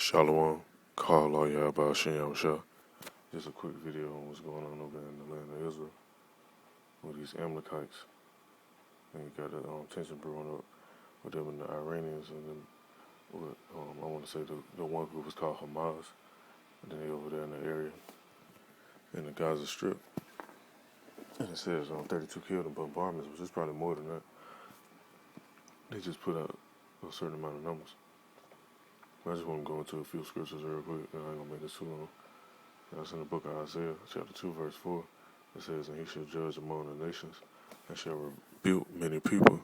Shalom, call all y'all about Shin Shah. Just a quick video on what's going on over in the land of Israel with these Amalekites. And you got the tension brewing up with them and the Iranians, and then with, I want to say the one group is called Hamas, and then they over there in the area in the Gaza Strip. And it says 32 killed in bombardments, which is probably more than that. They just put out a certain amount of numbers. I just want to go into a few scriptures real quick, and I ain't gonna make this too long. That's in the book of Isaiah, chapter 2, verse 4. It says, "And he shall judge among the nations, and shall rebuke many people,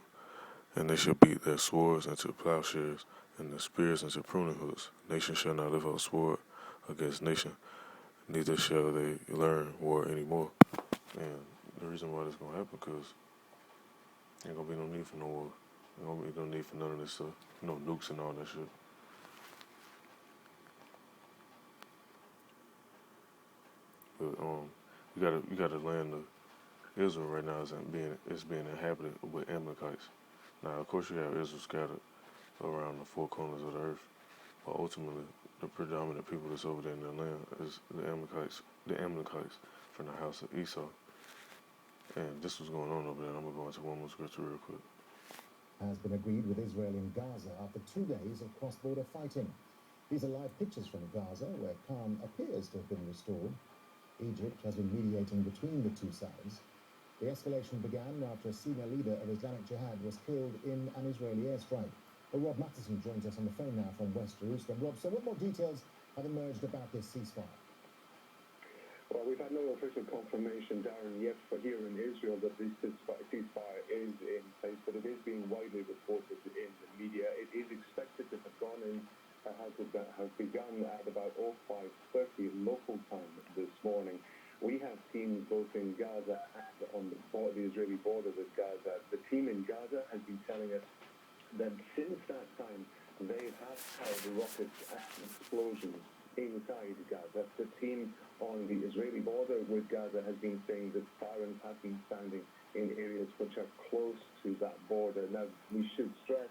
and they shall beat their swords into plowshares, and their spears into pruning hooks. Nation shall not lift up sword against nation, neither shall they learn war anymore." And the reason why that's going to happen, because ain't going to be no need for no war. Ain't going to be no need for none of this stuff. No nukes and all that shit. But you got the land of Israel right now is being inhabited with Amalekites. Now, of course, you have Israel scattered around the four corners of the earth, but ultimately, the predominant people that's over there in their land is the Amalekites from the house of Esau. And this was going on over there. I'm gonna go into one more scripture real quick. Has been agreed with Israel in Gaza after 2 days of cross-border fighting. These are live pictures from Gaza, where calm appears to have been restored. Egypt has been mediating between the two sides. The escalation began after a senior leader of Islamic Jihad was killed in an Israeli airstrike. Rob Matheson joins us on the phone now from West Jerusalem. Rob, so what more details have emerged about this ceasefire? Well, we've had no official confirmation, Darren, yet for here in Israel that this ceasefire is in place, but it is being widely reported in the media. It is expected to have has begun at about 05:30 local time this morning. We have teams both in Gaza and on the Israeli border with Gaza. The team in Gaza has been telling us that since that time, they have heard rockets and explosions inside Gaza. The team on the Israeli border with Gaza has been saying that sirens have been sounding in areas which are close to that border. Now, we should stress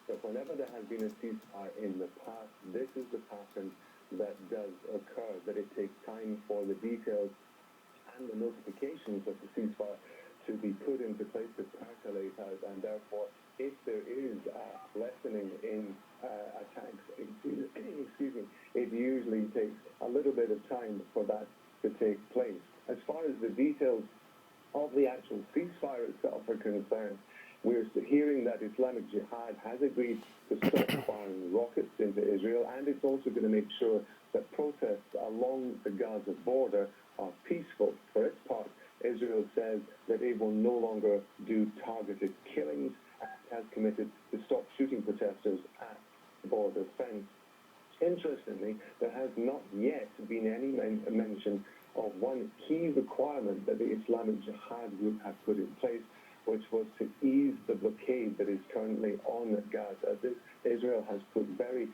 that whenever there has been a ceasefire in the past, this is the pattern that does occur, that it takes time for the details and the notifications of the ceasefire to be put into place to percolate out, and therefore, if there is a lessening in attacks, it usually takes a little bit of time for that to take place. As far as the details of the actual ceasefire itself are concerned, we're hearing that Islamic Jihad has agreed to stop firing rockets into Israel, and it's also going to make sure that protests along the Gaza border are peaceful. For its part, Israel says that it will no longer do targeted killings and has committed to stop shooting protesters at the border fence. Interestingly, there has not yet been any mention of one key requirement that the Islamic Jihad group have put in place, which was to ease the blockade that is currently on Gaza. Israel has put very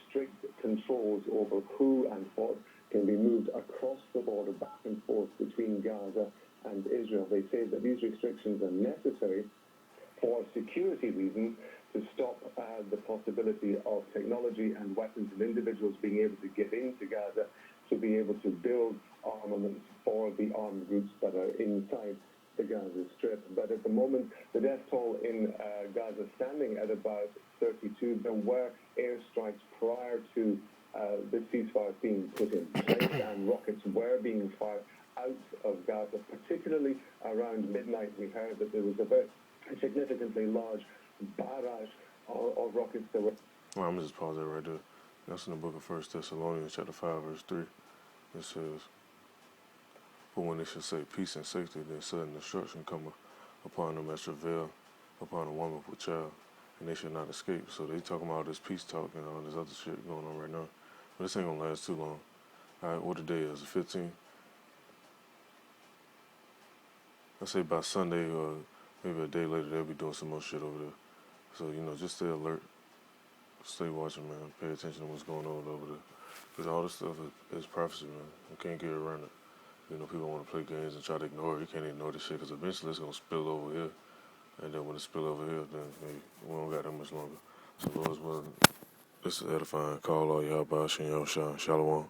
strict controls over who and what can be moved across the border back and forth between Gaza and Israel. They say that these restrictions are necessary for security reasons to stop the possibility of technology and weapons and individuals being able to get into Gaza to be able to build armaments for the armed groups that are inside the Gaza Strip. But at the moment, the death toll in Gaza standing at about 32. There were airstrikes prior to the ceasefire being put in place, and rockets were being fired out of Gaza, particularly around midnight. We heard that there was a significantly large barrage of rockets that were... Well, I'm going to just pause that right there. That's in the book of 1 Thessalonians, chapter 5, verse 3. It says, "For when they shall say peace and safety, then sudden destruction cometh upon them as travail upon a woman with child, and they shall not escape." So they talking about all this peace talk and all this other shit going on right now. But this ain't going to last too long. All right, what the day is? The 15th? I say by Sunday or maybe a day later, they'll be doing some more shit over there. So, just stay alert. Stay watching, man. Pay attention to what's going on over there. Because all this stuff is prophecy, man. You can't get around it. People want to play games and try to ignore it. You can't ignore this shit because eventually it's going to spill over here. And then when it spill over here, then maybe we don't got that much longer. So Lord's willing, This is edifying. Call all Yahweh Shem Yahshua Shalom.